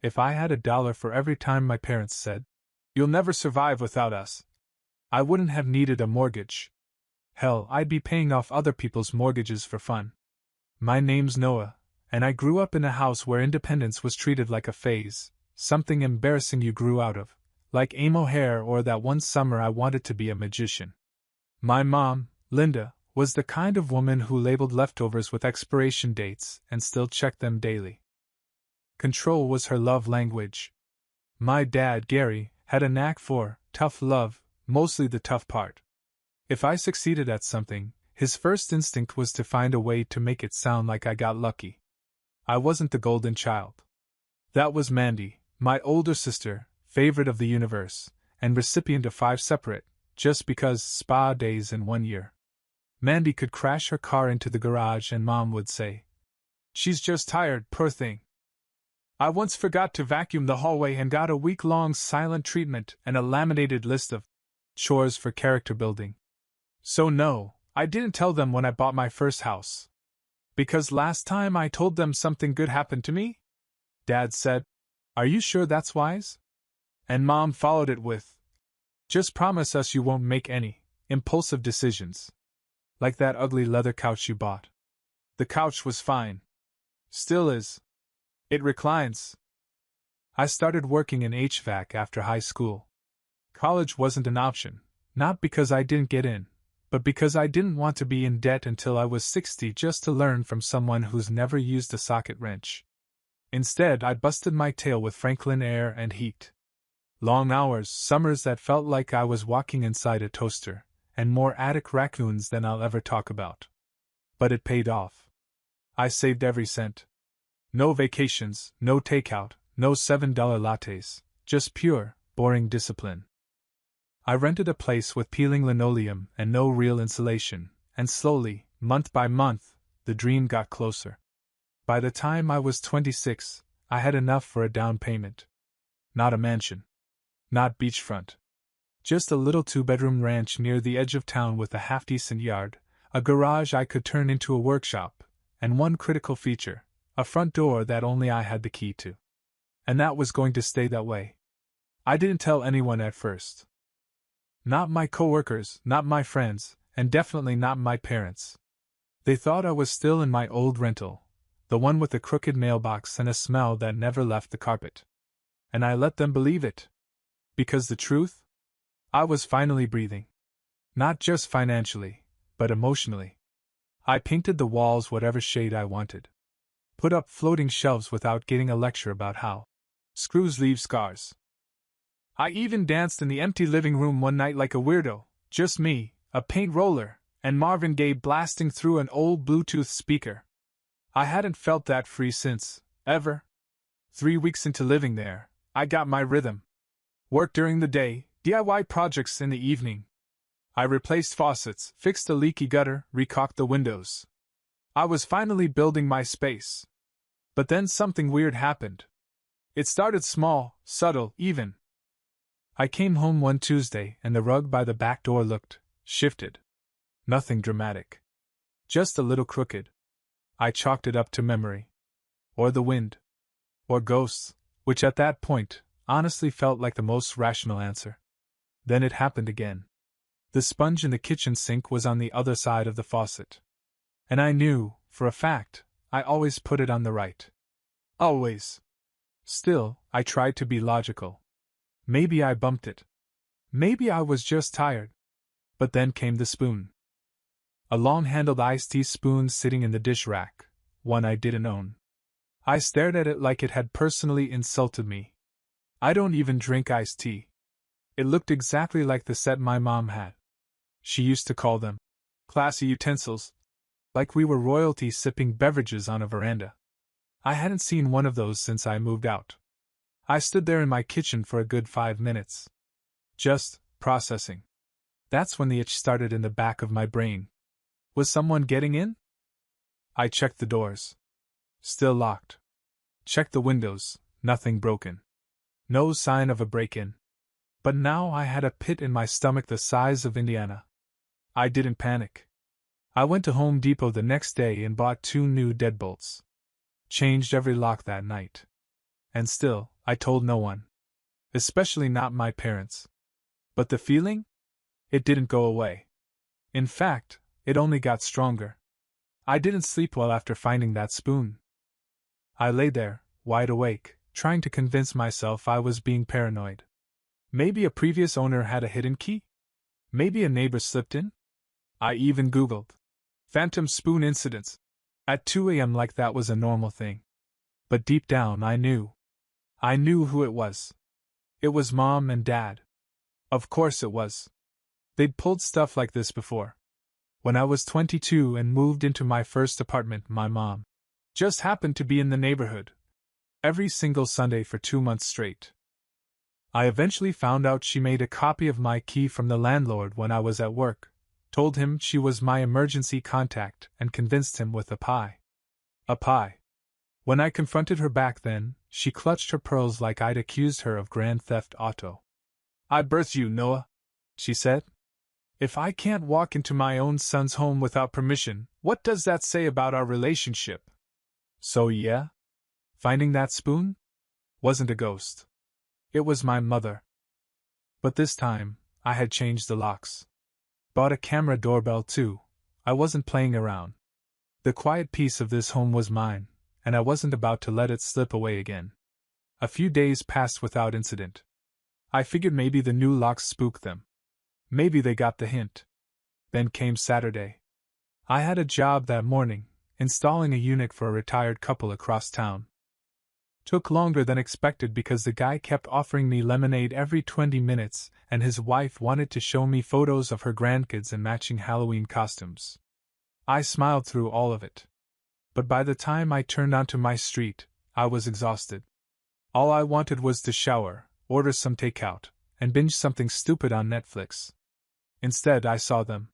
If I had $1 for every time my parents said, "You'll never survive without us," I wouldn't have needed a mortgage. Hell, I'd be paying off other people's mortgages for fun. My name's Noah, and I grew up in a house where independence was treated like a phase, something embarrassing you grew out of, like emo hair or that one summer I wanted to be a magician. My mom, Linda, was the kind of woman who labeled leftovers with expiration dates and still checked them daily. Control was her love language. My dad, Gary, had a knack for tough love, mostly the tough part. If I succeeded at something, his first instinct was to find a way to make it sound like I got lucky. I wasn't the golden child. That was Mandy, my older sister, favorite of the universe, and recipient of 5 separate, just because spa days in 1 year. Mandy could crash her car into the garage and Mom would say, "She's just tired, poor thing." I once forgot to vacuum the hallway and got a week-long silent treatment and a laminated list of chores for character building. So no, I didn't tell them when I bought my first house. Because last time I told them something good happened to me? Dad said, "Are you sure that's wise?" And Mom followed it with, "Just promise us you won't make any impulsive decisions. Like that ugly leather couch you bought." The couch was fine. Still is. It reclines. I started working in HVAC after high school. College wasn't an option, not because I didn't get in, but because I didn't want to be in debt until I was 60 just to learn from someone who's never used a socket wrench. Instead, I busted my tail with Franklin Air and Heat. Long hours, summers that felt like I was walking inside a toaster, and more attic raccoons than I'll ever talk about. But it paid off. I saved every cent. No vacations, no takeout, no $7 lattes, just pure, boring discipline. I rented a place with peeling linoleum and no real insulation, and slowly, month by month, the dream got closer. By the time I was 26, I had enough for a down payment. Not a mansion. Not beachfront. Just a little 2-bedroom ranch near the edge of town with a half-decent yard, a garage I could turn into a workshop, and one critical feature, a front door that only I had the key to. And that was going to stay that way. I didn't tell anyone at first. Not my coworkers, not my friends, and definitely not my parents. They thought I was still in my old rental, the one with the crooked mailbox and a smell that never left the carpet. And I let them believe it. Because the truth? I was finally breathing. Not just financially, but emotionally. I painted the walls whatever shade I wanted. Put up floating shelves without getting a lecture about how screws leave scars. I even danced in the empty living room one night like a weirdo, just me, a paint roller, and Marvin Gaye blasting through an old Bluetooth speaker. I hadn't felt that free since, ever. 3 weeks into living there, I got my rhythm. Work during the day, DIY projects in the evening. I replaced faucets, fixed a leaky gutter, recaulked the windows. I was finally building my space. But then something weird happened. It started small, subtle, even. I came home one Tuesday and the rug by the back door looked shifted. Nothing dramatic. Just a little crooked. I chalked it up to memory. Or the wind. Or ghosts, which at that point honestly felt like the most rational answer. Then it happened again. The sponge in the kitchen sink was on the other side of the faucet. And I knew, for a fact, I always put it on the right. Always. Still, I tried to be logical. Maybe I bumped it. Maybe I was just tired. But then came the spoon. A long-handled iced tea spoon sitting in the dish rack, one I didn't own. I stared at it like it had personally insulted me. I don't even drink iced tea. It looked exactly like the set my mom had. She used to call them classy utensils, like we were royalty sipping beverages on a veranda. I hadn't seen one of those since I moved out. I stood there in my kitchen for a good 5 minutes. Just processing. That's when the itch started in the back of my brain. Was someone getting in? I checked the doors. Still locked. Checked the windows, nothing broken. No sign of a break-in. But now I had a pit in my stomach the size of Indiana. I didn't panic. I went to Home Depot the next day and bought 2 new deadbolts. Changed every lock that night. And still, I told no one. Especially not my parents. But the feeling? It didn't go away. In fact, it only got stronger. I didn't sleep well after finding that spoon. I lay there, wide awake, trying to convince myself I was being paranoid. Maybe a previous owner had a hidden key? Maybe a neighbor slipped in? I even Googled phantom spoon incidents at 2 a.m. like that was a normal thing. But deep down I knew. I knew who it was. It was Mom and Dad. Of course it was. They'd pulled stuff like this before. When I was 22 and moved into my first apartment, my mom just happened to be in the neighborhood every single Sunday for 2 months straight. I eventually found out she made a copy of my key from the landlord when I was at work, told him she was my emergency contact, and convinced him with a pie. A pie. When I confronted her back then, she clutched her pearls like I'd accused her of grand theft auto. "I birthed you, Noah," she said. "If I can't walk into my own son's home without permission, what does that say about our relationship?" So yeah? Finding that spoon? Wasn't a ghost. It was my mother. But this time, I had changed the locks. Bought a camera doorbell too. I wasn't playing around. The quiet peace of this home was mine, and I wasn't about to let it slip away again. A few days passed without incident. I figured maybe the new locks spooked them. Maybe they got the hint. Then came Saturday. I had a job that morning, installing a unit for a retired couple across town. Took longer than expected because the guy kept offering me lemonade every 20 minutes, and his wife wanted to show me photos of her grandkids in matching Halloween costumes. I smiled through all of it. But by the time I turned onto my street, I was exhausted. All I wanted was to shower, order some takeout, and binge something stupid on Netflix. Instead, I saw them,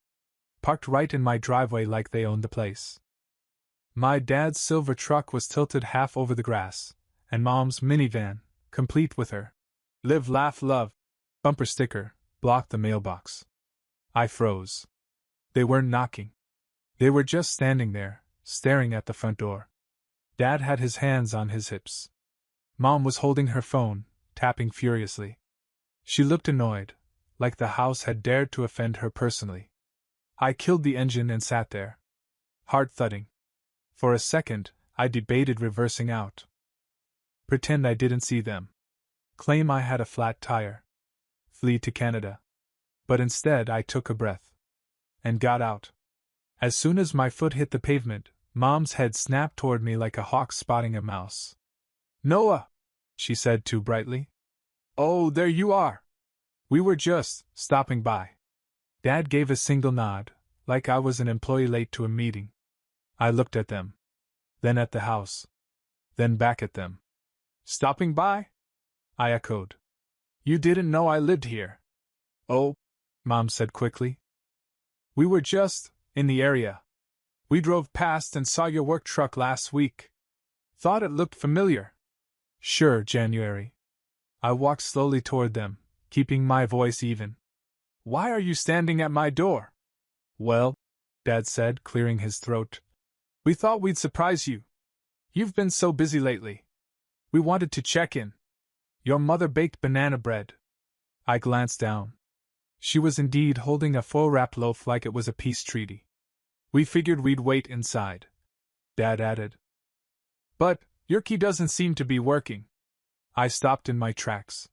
parked right in my driveway like they owned the place. My dad's silver truck was tilted half over the grass, and Mom's minivan, complete with her "Live, Laugh, Love" bumper sticker, blocked the mailbox. I froze. They weren't knocking. They were just standing there, staring at the front door. Dad had his hands on his hips. Mom was holding her phone, tapping furiously. She looked annoyed, like the house had dared to offend her personally. I killed the engine and sat there, heart thudding. For a second, I debated reversing out. Pretend I didn't see them. Claim I had a flat tire. Flee to Canada. But instead I took a breath. And got out. As soon as my foot hit the pavement, Mom's head snapped toward me like a hawk spotting a mouse. "Noah!" she said too brightly. "Oh, there you are! We were just stopping by." Dad gave a single nod, like I was an employee late to a meeting. I looked at them. Then at the house. Then back at them. "Stopping by?" I echoed. "You didn't know I lived here?" "Oh," Mom said quickly. "We were just in the area. We drove past and saw your work truck last week. Thought it looked familiar." "Sure, January." I walked slowly toward them, keeping my voice even. "Why are you standing at my door?" "Well," Dad said, clearing his throat, "we thought we'd surprise you. You've been so busy lately. We wanted to check in. Your mother baked banana bread." I glanced down. She was indeed holding a full-wrapped loaf like it was a peace treaty. "We figured we'd wait inside," Dad added. "But your key doesn't seem to be working." I stopped in my tracks.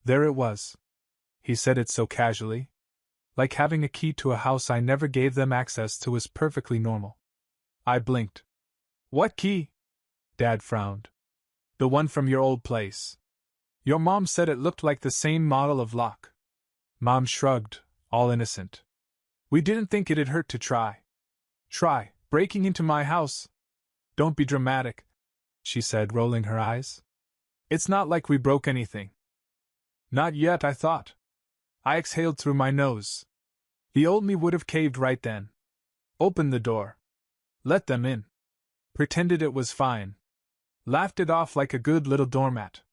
There it was. He said it so casually. Like having a key to a house I never gave them access to was perfectly normal. I blinked. "What key?" Dad frowned. "The one from your old place. Your mom said it looked like the same model of lock." Mom shrugged, all innocent. "We didn't think it'd hurt to try." "Try breaking into my house?" "Don't be dramatic," she said, rolling her eyes. "It's not like we broke anything." "Not yet, I thought." I exhaled through my nose. The old me would have caved right then. Opened the door. Let them in. Pretended it was fine. Laughed it off like a good little doormat.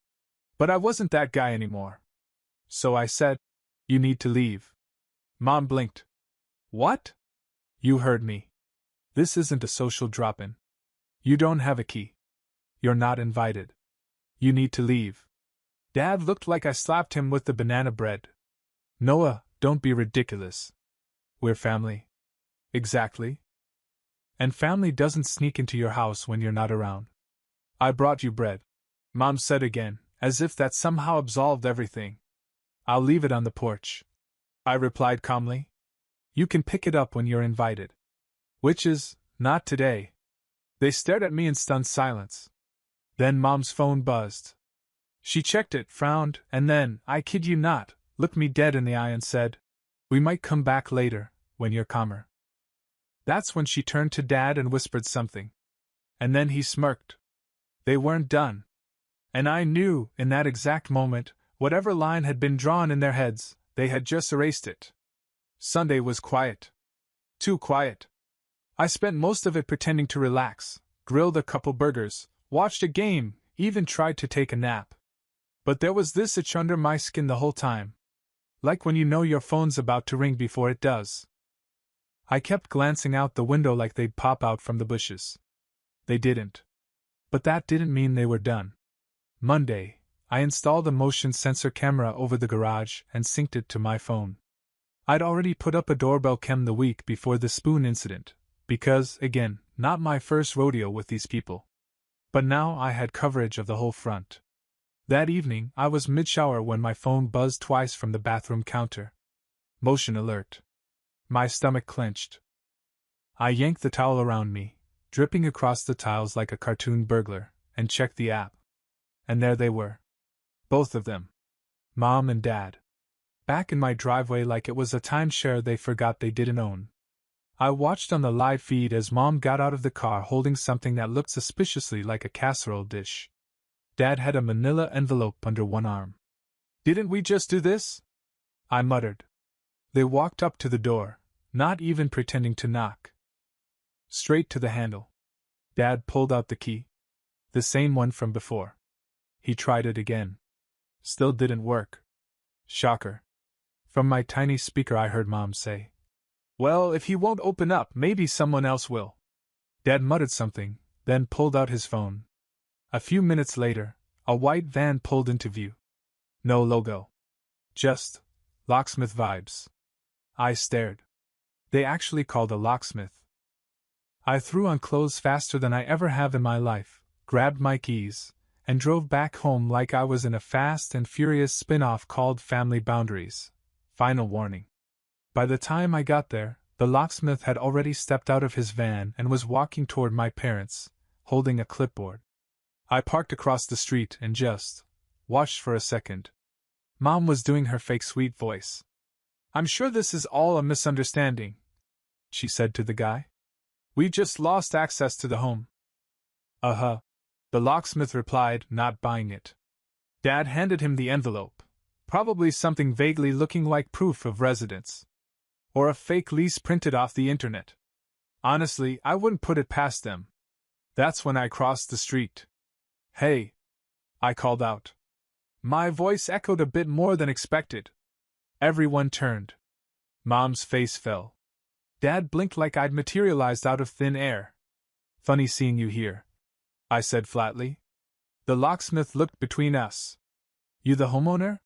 But I wasn't that guy anymore. So I said, "You need to leave." Mom blinked. "What?" "You heard me. This isn't a social drop-in. You don't have a key. You're not invited." You need to leave. Dad looked like I slapped him with the banana bread. Noah, don't be ridiculous. We're family. Exactly. And family doesn't sneak into your house when you're not around. I brought you bread, Mom said again, as if that somehow absolved everything. I'll leave it on the porch, I replied calmly. You can pick it up when you're invited. Which is, not today. They stared at me in stunned silence. Then Mom's phone buzzed. She checked it, frowned, and then, I kid you not, looked me dead in the eye and said, We might come back later, when you're calmer. That's when she turned to Dad and whispered something. And then he smirked. They weren't done. And I knew, in that exact moment, whatever line had been drawn in their heads, they had just erased it. Sunday was quiet. Too quiet. I spent most of it pretending to relax, grilled a couple burgers, watched a game, even tried to take a nap. But there was this itch under my skin the whole time. Like when you know your phone's about to ring before it does. I kept glancing out the window like they'd pop out from the bushes. They didn't. But that didn't mean they were done. Monday, I installed a motion sensor camera over the garage and synced it to my phone. I'd already put up a doorbell cam the week before the spoon incident, because, again, not my first rodeo with these people. But now I had coverage of the whole front. That evening, I was mid-shower when my phone buzzed twice from the bathroom counter. Motion alert. My stomach clenched. I yanked the towel around me, dripping across the tiles like a cartoon burglar, and checked the app. And there they were. Both of them. Mom and Dad. Back in my driveway like it was a timeshare they forgot they didn't own. I watched on the live feed as Mom got out of the car holding something that looked suspiciously like a casserole dish. Dad had a manila envelope under one arm. Didn't we just do this? I muttered. They walked up to the door, not even pretending to knock. Straight to the handle. Dad pulled out the key. The same one from before. He tried it again. Still didn't work. Shocker. From my tiny speaker I heard Mom say, Well, if he won't open up, maybe someone else will. Dad muttered something, then pulled out his phone. A few minutes later, a white van pulled into view. No logo. Just locksmith vibes. I stared. They actually called a locksmith. I threw on clothes faster than I ever have in my life, grabbed my keys, and drove back home like I was in a fast and furious spin-off called Family Boundaries. Final warning. By the time I got there, the locksmith had already stepped out of his van and was walking toward my parents, holding a clipboard. I parked across the street and just watched for a second. Mom was doing her fake sweet voice. I'm sure this is all a misunderstanding, she said to the guy. We just lost access to the home. Uh-huh, the locksmith replied, not buying it. Dad handed him the envelope, probably something vaguely looking like proof of residence. Or a fake lease printed off the internet. Honestly, I wouldn't put it past them. That's when I crossed the street. Hey! I called out. My voice echoed a bit more than expected. Everyone turned. Mom's face fell. Dad blinked like I'd materialized out of thin air. Funny seeing you here, I said flatly. The locksmith looked between us. You the homeowner?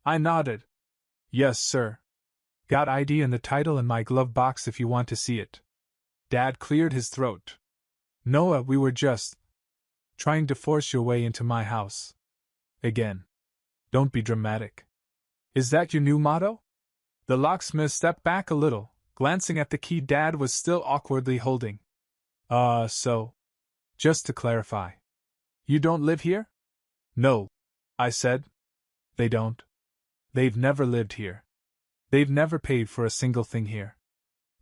I nodded. Yes, sir. Got ID and the title in my glove box if you want to see it. Dad cleared his throat. Noah, we were just trying to force your way into my house. Again. Don't be dramatic. Is that your new motto? The locksmith stepped back a little, glancing at the key Dad was still awkwardly holding. So. Just to clarify. You don't live here? No, I said. They don't. They've never lived here. They've never paid for a single thing here.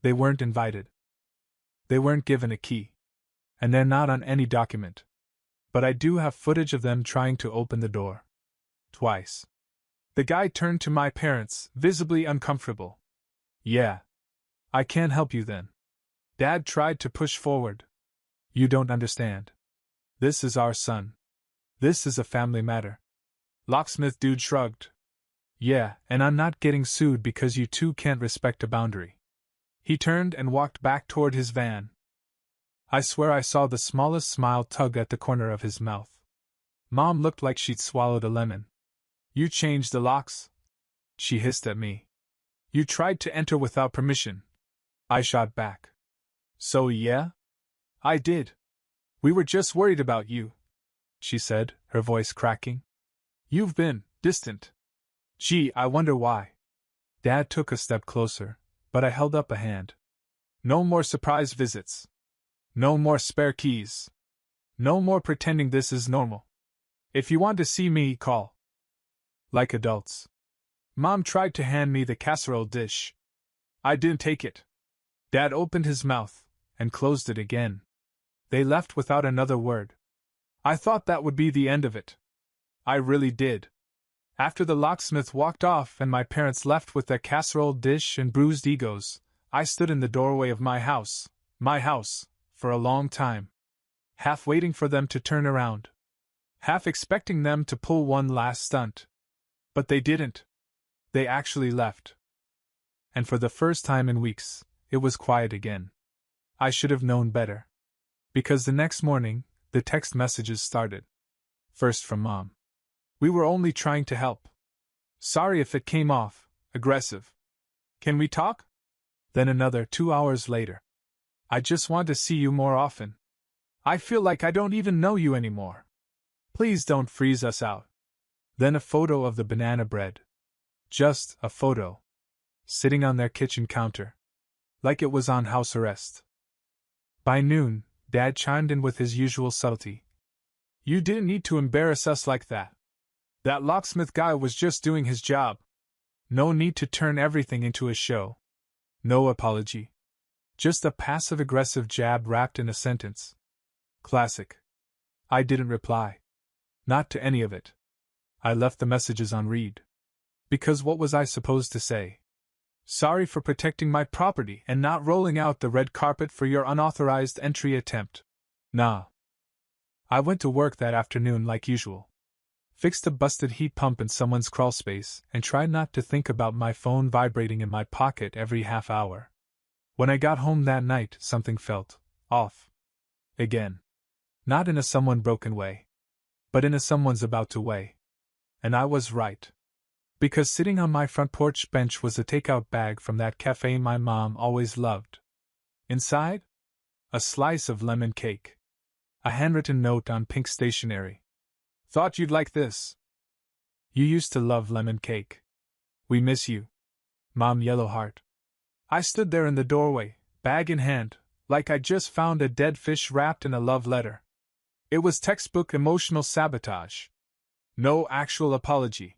They weren't invited. They weren't given a key. And they're not on any document. But I do have footage of them trying to open the door. Twice. The guy turned to my parents, visibly uncomfortable. Yeah. I can't help you then. Dad tried to push forward. You don't understand. This is our son. This is a family matter. Locksmith dude shrugged. Yeah, and I'm not getting sued because you two can't respect a boundary. He turned and walked back toward his van. I swear I saw the smallest smile tug at the corner of his mouth. Mom looked like she'd swallowed a lemon. You changed the locks? She hissed at me. You tried to enter without permission. I shot back. So yeah? I did. We were just worried about you, she said, her voice cracking. You've been distant. Gee, I wonder why. Dad took a step closer, but I held up a hand. No more surprise visits. No more spare keys. No more pretending this is normal. If you want to see me, call. Like adults. Mom tried to hand me the casserole dish. I didn't take it. Dad opened his mouth and closed it again. They left without another word. I thought that would be the end of it. I really did. After the locksmith walked off and my parents left with their casserole dish and bruised egos, I stood in the doorway of my house, for a long time. Half waiting for them to turn around. Half expecting them to pull one last stunt. But they didn't. They actually left. And for the first time in weeks, it was quiet again. I should have known better. Because the next morning, the text messages started. First from Mom. We were only trying to help. Sorry if it came off aggressive. Can we talk? Then another 2 hours later. I just want to see you more often. I feel like I don't even know you anymore. Please don't freeze us out. Then a photo of the banana bread. Just a photo. Sitting on their kitchen counter. Like it was on house arrest. By noon, Dad chimed in with his usual subtlety. You didn't need to embarrass us like that. That locksmith guy was just doing his job. No need to turn everything into a show. No apology. Just a passive-aggressive jab wrapped in a sentence. Classic. I didn't reply. Not to any of it. I left the messages on read. Because what was I supposed to say? Sorry for protecting my property and not rolling out the red carpet for your unauthorized entry attempt. Nah. I went to work that afternoon like usual. Fixed a busted heat pump in someone's crawlspace and tried not to think about my phone vibrating in my pocket every half hour. When I got home that night, something felt off. Again. Not in a someone broken way. But in a someone's about to way. And I was right. Because sitting on my front porch bench was a takeout bag from that cafe my mom always loved. Inside? A slice of lemon cake. A handwritten note on pink stationery. Thought you'd like this. You used to love lemon cake. We miss you. Mom Yellow Heart. I stood there in the doorway, bag in hand, like I'd just found a dead fish wrapped in a love letter. It was textbook emotional sabotage. No actual apology.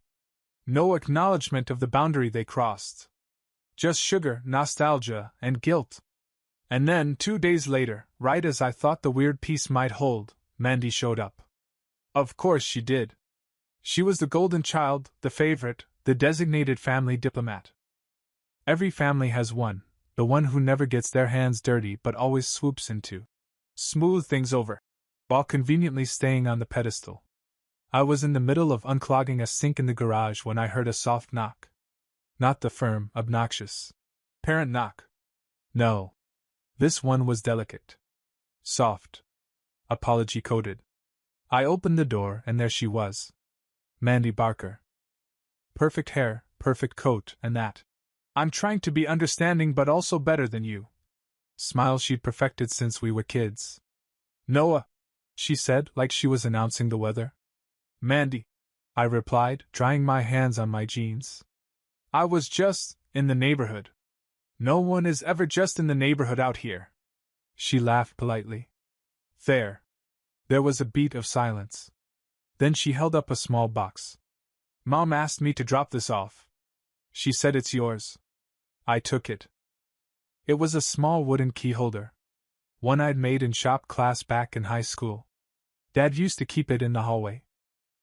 No acknowledgement of the boundary they crossed. Just sugar, nostalgia, and guilt. And then, 2 days later, right as I thought the weird piece might hold, Mandy showed up. Of course she did. She was the golden child, the favorite, the designated family diplomat. Every family has one, the one who never gets their hands dirty but always swoops in to smooth things over, while conveniently staying on the pedestal. I was in the middle of unclogging a sink in the garage when I heard a soft knock. Not the firm, obnoxious parent knock. No. This one was delicate. Soft. Apology-coded. I opened the door and there she was. Mandy Barker. Perfect hair, perfect coat, and that. I'm trying to be understanding but also better than you. Smile she'd perfected since we were kids. Noah, she said like she was announcing the weather. Mandy, I replied, drying my hands on my jeans. I was just in the neighborhood. No one is ever just in the neighborhood out here. She laughed politely. There. There was a beat of silence. Then she held up a small box. Mom asked me to drop this off. She said it's yours. I took it. It was a small wooden key holder. One I'd made in shop class back in high school. Dad used to keep it in the hallway.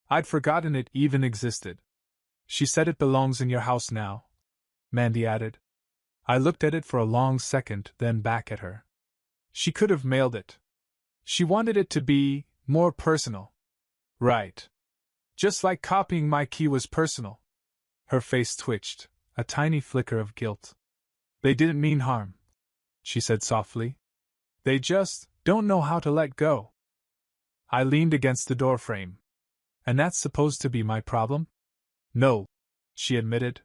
I'd forgotten it even existed. She said it belongs in your house now, Mandy added. I looked at it for a long second, then back at her. She could have mailed it. She wanted it to be more personal. Right. Just like copying my key was personal. Her face twitched, a tiny flicker of guilt. They didn't mean harm, she said softly. They just don't know how to let go. I leaned against the doorframe. And that's supposed to be my problem? No, she admitted.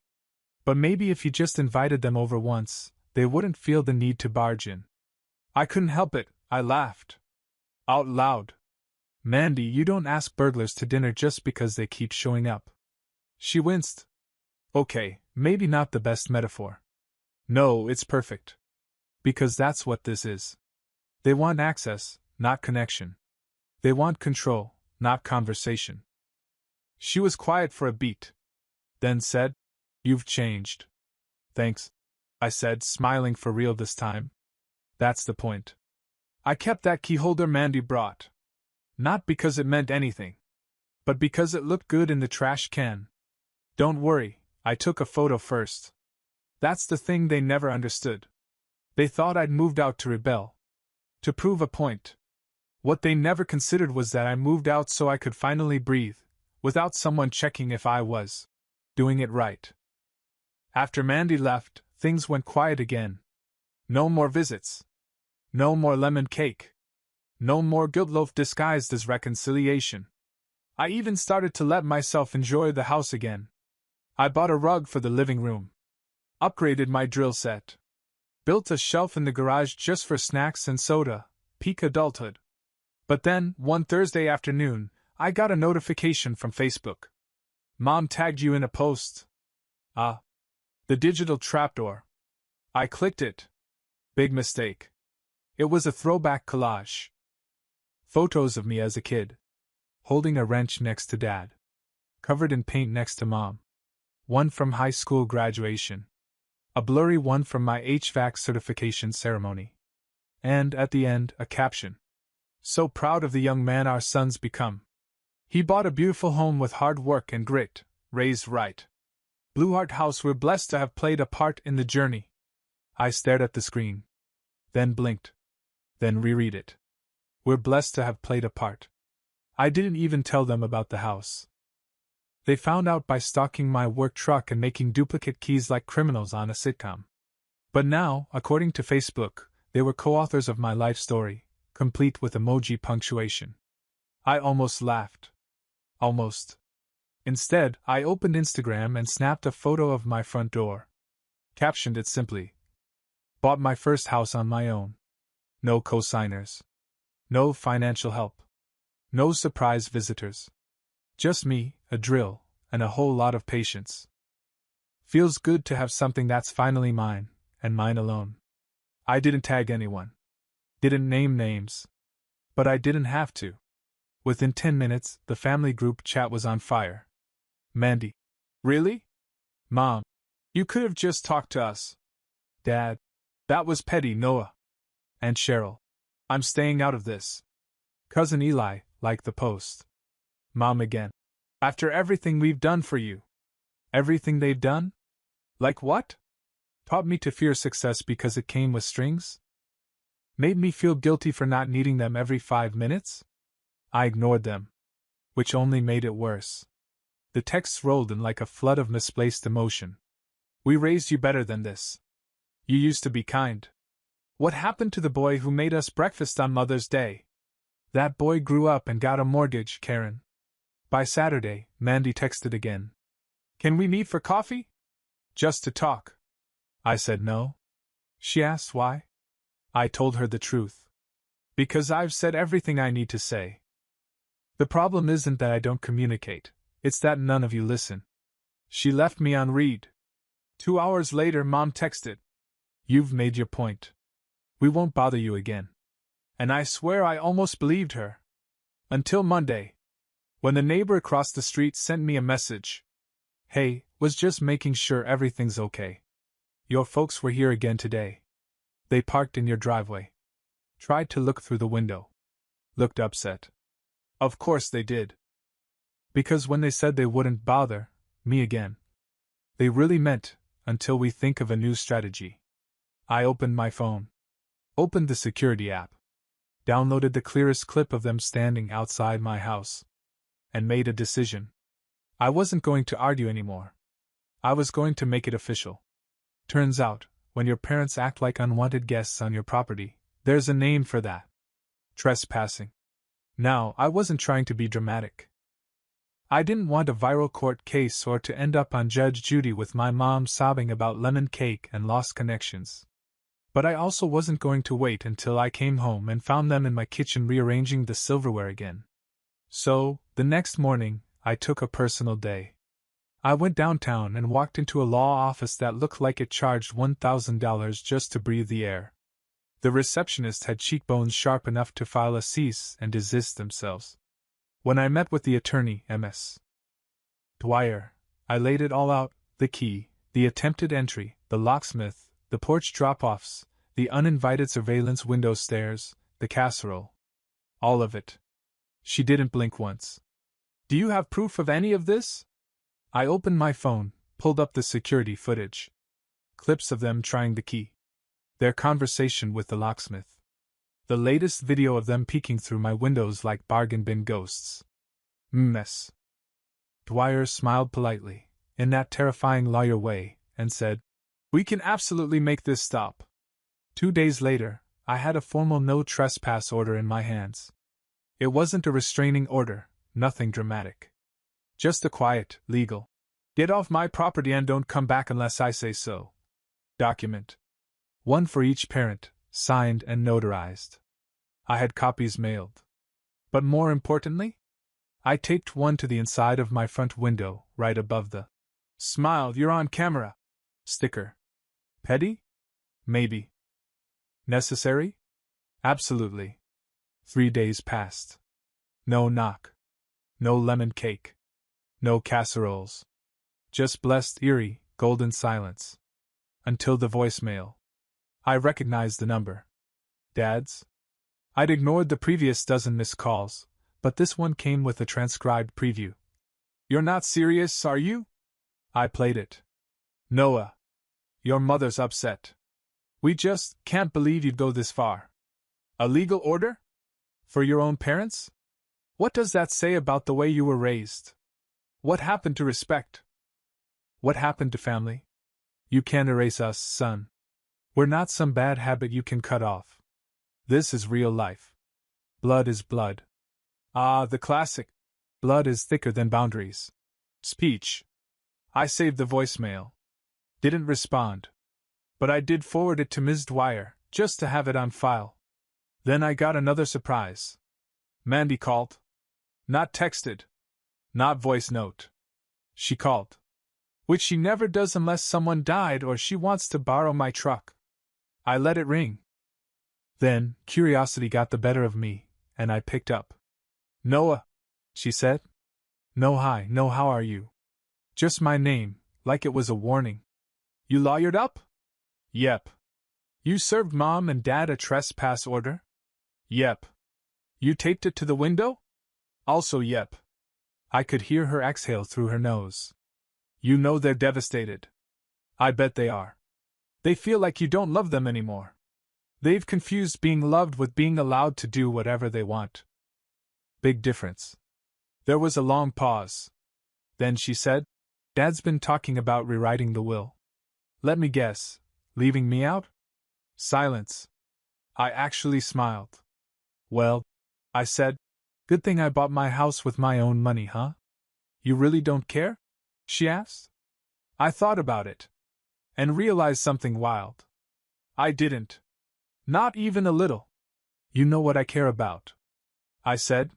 But maybe if you just invited them over once, they wouldn't feel the need to barge in. I couldn't help it, I laughed. Out loud. Mandy, you don't ask burglars to dinner just because they keep showing up. She winced. Okay, maybe not the best metaphor. No, it's perfect. Because that's what this is. They want access, not connection. They want control, not conversation. She was quiet for a beat. Then said, "You've changed." "Thanks," I said, smiling for real this time. "That's the point. I kept that key holder Mandy brought. Not because it meant anything, but because it looked good in the trash can. Don't worry, I took a photo first. That's the thing they never understood. They thought I'd moved out to rebel. To prove a point. What they never considered was that I moved out so I could finally breathe, without someone checking if I was doing it right." After Mandy left, things went quiet again. No more visits. No more lemon cake. No more guilt loaf disguised as reconciliation. I even started to let myself enjoy the house again. I bought a rug for the living room. Upgraded my drill set. Built a shelf in the garage just for snacks and soda, peak adulthood. But then, one Thursday afternoon, I got a notification from Facebook. "Mom tagged you in a post." Ah. The digital trapdoor. I clicked it. Big mistake. It was a throwback collage. Photos of me as a kid. Holding a wrench next to Dad. Covered in paint next to Mom. One from high school graduation. A blurry one from my HVAC certification ceremony. And, at the end, a caption. "So proud of the young man our son's become. He bought a beautiful home with hard work and grit, raised right. Blue Heart House, we're blessed to have played a part in the journey." I stared at the screen. Then blinked. Then reread it. We're blessed to have played a part. I didn't even tell them about the house. They found out by stalking my work truck and making duplicate keys like criminals on a sitcom. But now, according to Facebook, they were co-authors of my life story, complete with emoji punctuation. I almost laughed. Almost. Instead, I opened Instagram and snapped a photo of my front door. Captioned it simply. Bought my first house on my own. No co-signers. No financial help. No surprise visitors. Just me, a drill, and a whole lot of patience. Feels good to have something that's finally mine, and mine alone. I didn't tag anyone. Didn't name names. But I didn't have to. Within 10 minutes, the family group chat was on fire. Mandy. Really? Mom. You could have just talked to us. Dad. That was petty, Noah. And Cheryl. I'm staying out of this. Cousin Eli, like the post. Mom again. After everything we've done for you. Everything they've done? Like what? Taught me to fear success because it came with strings? Made me feel guilty for not needing them every 5 minutes? I ignored them. Which only made it worse. The texts rolled in like a flood of misplaced emotion. We raised you better than this. You used to be kind. What happened to the boy who made us breakfast on Mother's Day? That boy grew up and got a mortgage, Karen. By Saturday, Mandy texted again. Can we meet for coffee? Just to talk. I said no. She asked why. I told her the truth. Because I've said everything I need to say. The problem isn't that I don't communicate, it's that none of you listen. She left me on read. 2 hours later, Mom texted. You've made your point. We won't bother you again. And I swear I almost believed her. Until Monday. When the neighbor across the street sent me a message. Hey, was just making sure everything's okay. Your folks were here again today. They parked in your driveway. Tried to look through the window. Looked upset. Of course they did. Because when they said they wouldn't bother me again, they really meant, until we think of a new strategy. I opened my phone. Opened the security app. Downloaded the clearest clip of them standing outside my house. And made a decision. I wasn't going to argue anymore. I was going to make it official. Turns out, when your parents act like unwanted guests on your property, there's a name for that. Trespassing. Now, I wasn't trying to be dramatic. I didn't want a viral court case or to end up on Judge Judy with my mom sobbing about lemon cake and lost connections. But I also wasn't going to wait until I came home and found them in my kitchen rearranging the silverware again. So, the next morning, I took a personal day. I went downtown and walked into a law office that looked like it charged $1,000 just to breathe the air. The receptionist had cheekbones sharp enough to file a cease and desist themselves. When I met with the attorney, Ms. Dwyer, I laid it all out, the key, the attempted entry, the locksmith, the porch drop-offs, the uninvited surveillance window stares, the casserole. All of it. She didn't blink once. Do you have proof of any of this? I opened my phone, pulled up the security footage. Clips of them trying the key. Their conversation with the locksmith. The latest video of them peeking through my windows like bargain bin ghosts. Ms. Dwyer smiled politely, in that terrifying lawyer way, and said, "We can absolutely make this stop." 2 days later, I had a formal no trespass order in my hands. It wasn't a restraining order, nothing dramatic. Just a quiet, legal, "Get off my property and don't come back unless I say so" document. One for each parent, signed and notarized. I had copies mailed. But more importantly, I taped one to the inside of my front window, right above the "Smile, you're on camera" sticker. Petty? Maybe. Necessary? Absolutely. 3 days passed. No knock. No lemon cake. No casseroles. Just blessed, eerie, golden silence. Until the voicemail. I recognized the number. Dad's? I'd ignored the previous dozen missed calls, but this one came with a transcribed preview. "You're not serious, are you?" I played it. "Noah. Your mother's upset. We just can't believe you'd go this far. A legal order? For your own parents? What does that say about the way you were raised? What happened to respect? What happened to family? You can't erase us, son. We're not some bad habit you can cut off. This is real life. Blood is blood. Ah, the classic. Blood is thicker than boundaries. Speech. I saved the voicemail. Didn't respond. But I did forward it to Ms. Dwyer, just to have it on file. Then I got another surprise. Mandy called. Not texted. Not voice note. She called. Which she never does unless someone died or she wants to borrow my truck. I let it ring. Then, curiosity got the better of me, and I picked up. "Noah," she said. "No hi, no how are you?" Just my name, like it was a warning. "You lawyered up?" "Yep." "You served Mom and Dad a trespass order?" "Yep." "You taped it to the window?" "Also yep." I could hear her exhale through her nose. "You know they're devastated." "I bet they are. They feel like you don't love them anymore. They've confused being loved with being allowed to do whatever they want." Big difference. There was a long pause. Then she said, "Dad's been talking about rewriting the will. Let me guess, leaving me out?" Silence. I actually smiled. "Well," I said, "good thing I bought my house with my own money, huh?" "You really don't care?" she asked. I thought about it. And realized something wild. I didn't. Not even a little. "You know what I care about," I said.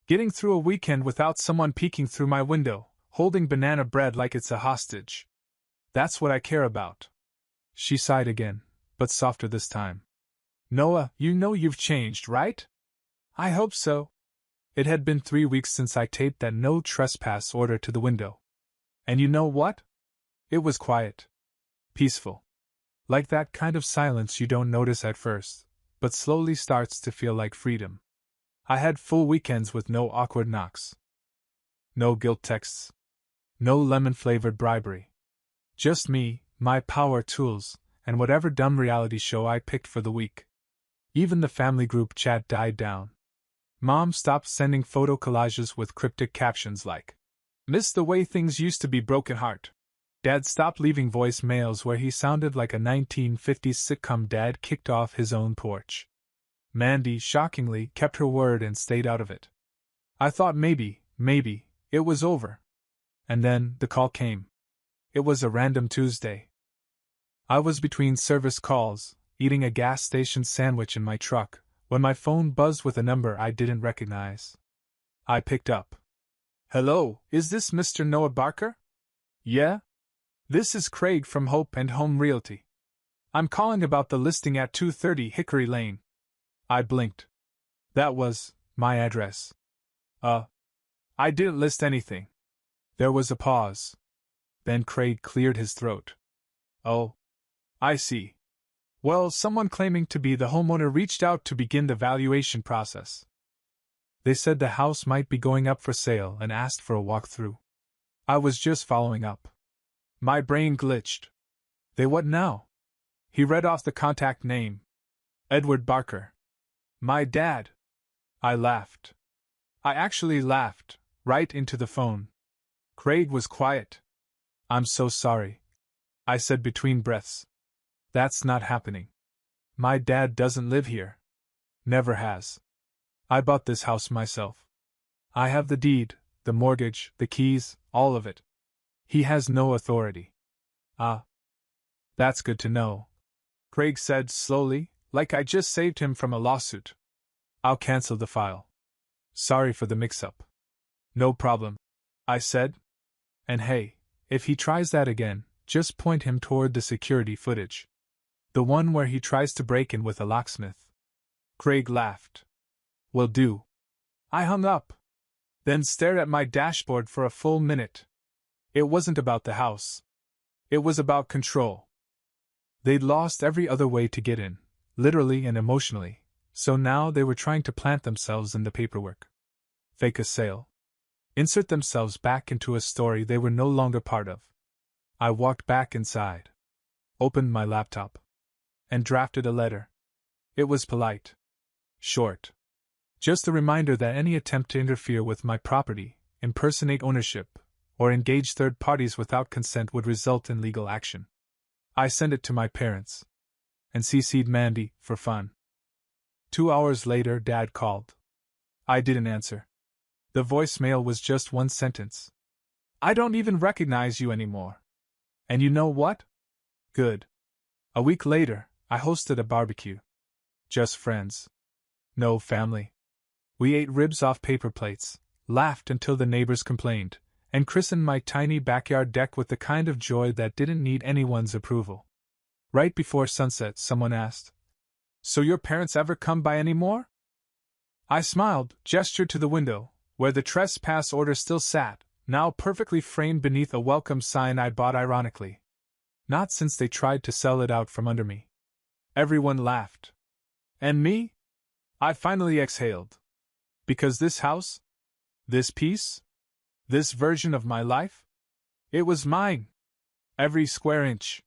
"Getting through a weekend without someone peeking through my window, holding banana bread like it's a hostage. That's what I care about." She sighed again, but softer this time. "Noah, you know you've changed, right?" "I hope so." It had been 3 weeks since I taped that no trespass order to the window. And you know what? It was quiet. Peaceful. Like that kind of silence you don't notice at first, but slowly starts to feel like freedom. I had full weekends with no awkward knocks. No guilt texts. No lemon-flavored bribery. Just me, my power tools, and whatever dumb reality show I picked for the week. Even the family group chat died down. Mom stopped sending photo collages with cryptic captions like, "Miss the way things used to be, broken heart." Dad stopped leaving voicemails where he sounded like a 1950s sitcom dad kicked off his own porch. Mandy, shockingly, kept her word and stayed out of it. I thought maybe, it was over. And then, the call came. It was a random Tuesday. I was between service calls, eating a gas station sandwich in my truck, when my phone buzzed with a number I didn't recognize. I picked up. Hello, is this Mr. Noah Barker? Yeah? This is Craig from Hope and Home Realty. I'm calling about the listing at 230 Hickory Lane. I blinked. That was my address. I didn't list anything. There was a pause. Then Craig cleared his throat. Oh, I see. Well, someone claiming to be the homeowner reached out to begin the valuation process. They said the house might be going up for sale and asked for a walkthrough. I was just following up. My brain glitched. They what now? He read off the contact name. Edward Barker. My dad. I laughed. I actually laughed, right into the phone. Craig was quiet. I'm so sorry, I said between breaths. That's not happening. My dad doesn't live here. Never has. I bought this house myself. I have the deed, the mortgage, the keys, all of it. He has no authority. Ah. That's good to know, Craig said slowly, like I just saved him from a lawsuit. I'll cancel the file. Sorry for the mix-up. No problem, I said. And hey, if he tries that again, just point him toward the security footage. The one where he tries to break in with a locksmith. Craig laughed. Will do. I hung up. Then stared at my dashboard for a full minute. It wasn't about the house. It was about control. They'd lost every other way to get in, literally and emotionally, so now they were trying to plant themselves in the paperwork. Fake a sale. Insert themselves back into a story they were no longer part of. I walked back inside. Opened my laptop. And drafted a letter. It was polite. Short. Just a reminder that any attempt to interfere with my property, impersonate ownership, or engage third parties without consent would result in legal action. I sent it to my parents. And CC'd Mandy, for fun. 2 hours later, Dad called. I didn't answer. The voicemail was just one sentence. I don't even recognize you anymore. And you know what? Good. A week later, I hosted a barbecue. Just friends. No family. We ate ribs off paper plates, laughed until the neighbors complained, and christened my tiny backyard deck with the kind of joy that didn't need anyone's approval. Right before sunset, someone asked, So your parents ever come by anymore? I smiled, gestured to the window, where the trespass order still sat, now perfectly framed beneath a welcome sign I bought ironically. Not since they tried to sell it out from under me. Everyone laughed. And me? I finally exhaled. Because this house? This piece? This version of my life? It was mine. Every square inch.